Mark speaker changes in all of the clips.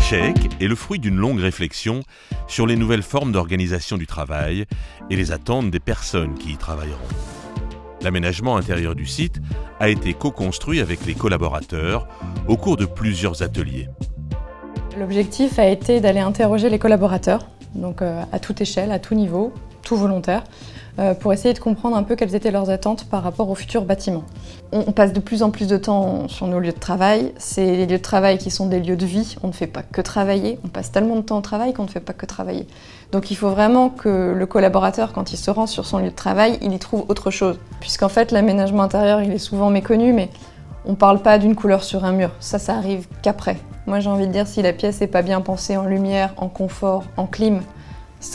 Speaker 1: Chèque est le fruit d'une longue réflexion sur les nouvelles formes d'organisation du travail et les attentes des personnes qui y travailleront. L'aménagement intérieur du site a été co-construit avec les collaborateurs au cours de plusieurs ateliers.
Speaker 2: L'objectif a été d'aller interroger les collaborateurs, donc à toute échelle, à tout niveau, tout volontaire, pour essayer de comprendre un peu quelles étaient leurs attentes par rapport au futur bâtiment. On passe de plus en plus de temps sur nos lieux de travail. C'est les lieux de travail qui sont des lieux de vie. On ne fait pas que travailler. On passe tellement de temps au travail qu'on ne fait pas que travailler. Donc il faut vraiment que le collaborateur, quand il se rend sur son lieu de travail, il y trouve autre chose. Puisqu'en fait, l'aménagement intérieur, il est souvent méconnu, mais on ne parle pas d'une couleur sur un mur. Ça arrive qu'après. Moi, j'ai envie de dire, si la pièce n'est pas bien pensée en lumière, en confort, en clim,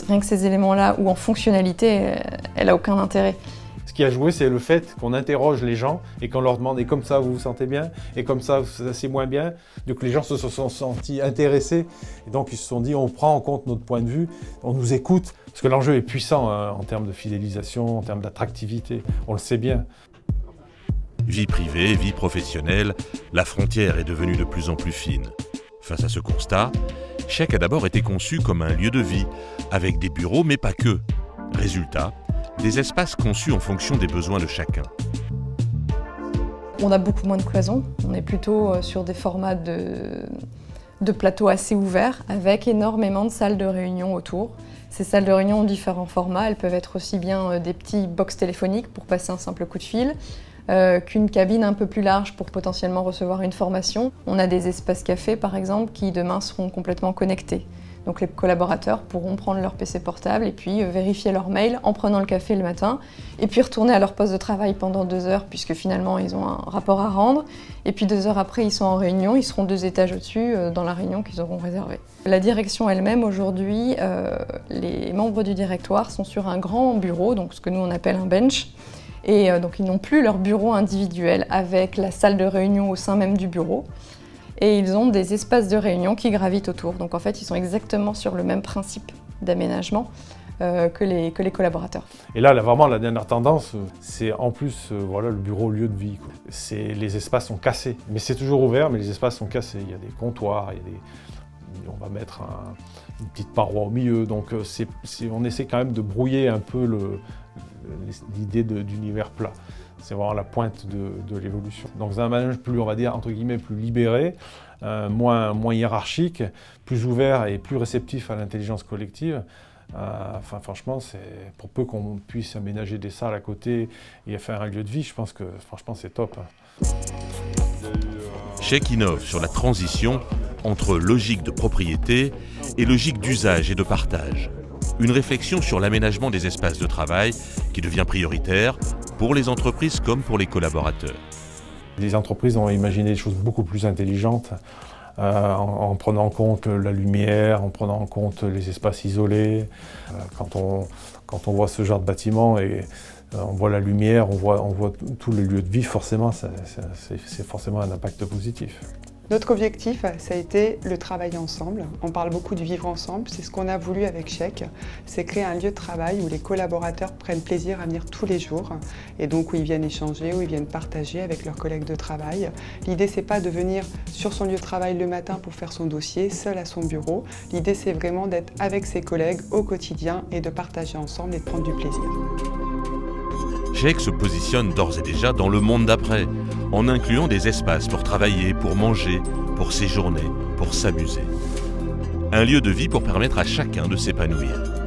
Speaker 2: rien que ces éléments-là, ou en fonctionnalité, elle n'a aucun intérêt.
Speaker 3: Ce qui a joué, c'est le fait qu'on interroge les gens et qu'on leur demande « et comme ça, vous vous sentez bien ? Et comme ça, c'est moins bien ?» Donc les gens se sont sentis intéressés et donc ils se sont dit « on prend en compte notre point de vue, on nous écoute ». Parce que l'enjeu est puissant en termes de fidélisation, en termes d'attractivité, on le sait bien.
Speaker 1: Vie privée, vie professionnelle, la frontière est devenue de plus en plus fine. Face à ce constat, Chèque a d'abord été conçu comme un lieu de vie, avec des bureaux mais pas que. Résultat, des espaces conçus en fonction des besoins de chacun.
Speaker 2: On a beaucoup moins de cloisons, on est plutôt sur des formats de plateaux assez ouverts, avec énormément de salles de réunion autour. Ces salles de réunion ont différents formats, elles peuvent être aussi bien des petits box téléphoniques pour passer un simple coup de fil, qu'une cabine un peu plus large pour potentiellement recevoir une formation. On a des espaces cafés par exemple qui demain seront complètement connectés. Donc les collaborateurs pourront prendre leur PC portable et puis vérifier leur mail en prenant le café le matin et puis retourner à leur poste de travail pendant 2 heures puisque finalement ils ont un rapport à rendre et puis 2 heures après ils sont en réunion, ils seront 2 étages au-dessus dans la réunion qu'ils auront réservée. La direction elle-même aujourd'hui, les membres du directoire sont sur un grand bureau, donc ce que nous on appelle un bench. Et donc ils n'ont plus leur bureau individuel avec la salle de réunion au sein même du bureau. Et ils ont des espaces de réunion qui gravitent autour. Donc en fait, ils sont exactement sur le même principe d'aménagement que les collaborateurs.
Speaker 3: Et là, vraiment, la dernière tendance, c'est en plus voilà, le bureau lieu de vie. Les espaces sont cassés. Mais c'est toujours ouvert, mais les espaces sont cassés. Il y a des comptoirs, on va mettre une petite paroi au milieu. Donc on essaie quand même de brouiller un peu l'idée d'univers plat. C'est vraiment la pointe de l'évolution. Donc un management plus, on va dire, entre guillemets, plus libéré, moins hiérarchique, plus ouvert et plus réceptif à l'intelligence collective. Franchement, pour peu qu'on puisse aménager des salles à côté et faire un lieu de vie, je pense que franchement c'est top.
Speaker 1: Chèque innove sur la transition entre logique de propriété et logique d'usage et de partage. Une réflexion sur l'aménagement des espaces de travail qui devient prioritaire pour les entreprises comme pour les collaborateurs.
Speaker 3: Les entreprises ont imaginé des choses beaucoup plus intelligentes en prenant en compte la lumière, en prenant en compte les espaces isolés. Quand on voit ce genre de bâtiment et on voit la lumière, on voit tout le lieu de vie, forcément, c'est forcément un impact positif.
Speaker 4: Notre objectif, ça a été le travail ensemble. On parle beaucoup du vivre ensemble, c'est ce qu'on a voulu avec Chèque. C'est créer un lieu de travail où les collaborateurs prennent plaisir à venir tous les jours et donc où ils viennent échanger, où ils viennent partager avec leurs collègues de travail. L'idée, c'est pas de venir sur son lieu de travail le matin pour faire son dossier, seul à son bureau. L'idée, c'est vraiment d'être avec ses collègues au quotidien et de partager ensemble et de prendre du plaisir.
Speaker 1: Chèque se positionne d'ores et déjà dans le monde d'après, en incluant des espaces pour travailler, pour manger, pour séjourner, pour s'amuser. Un lieu de vie pour permettre à chacun de s'épanouir.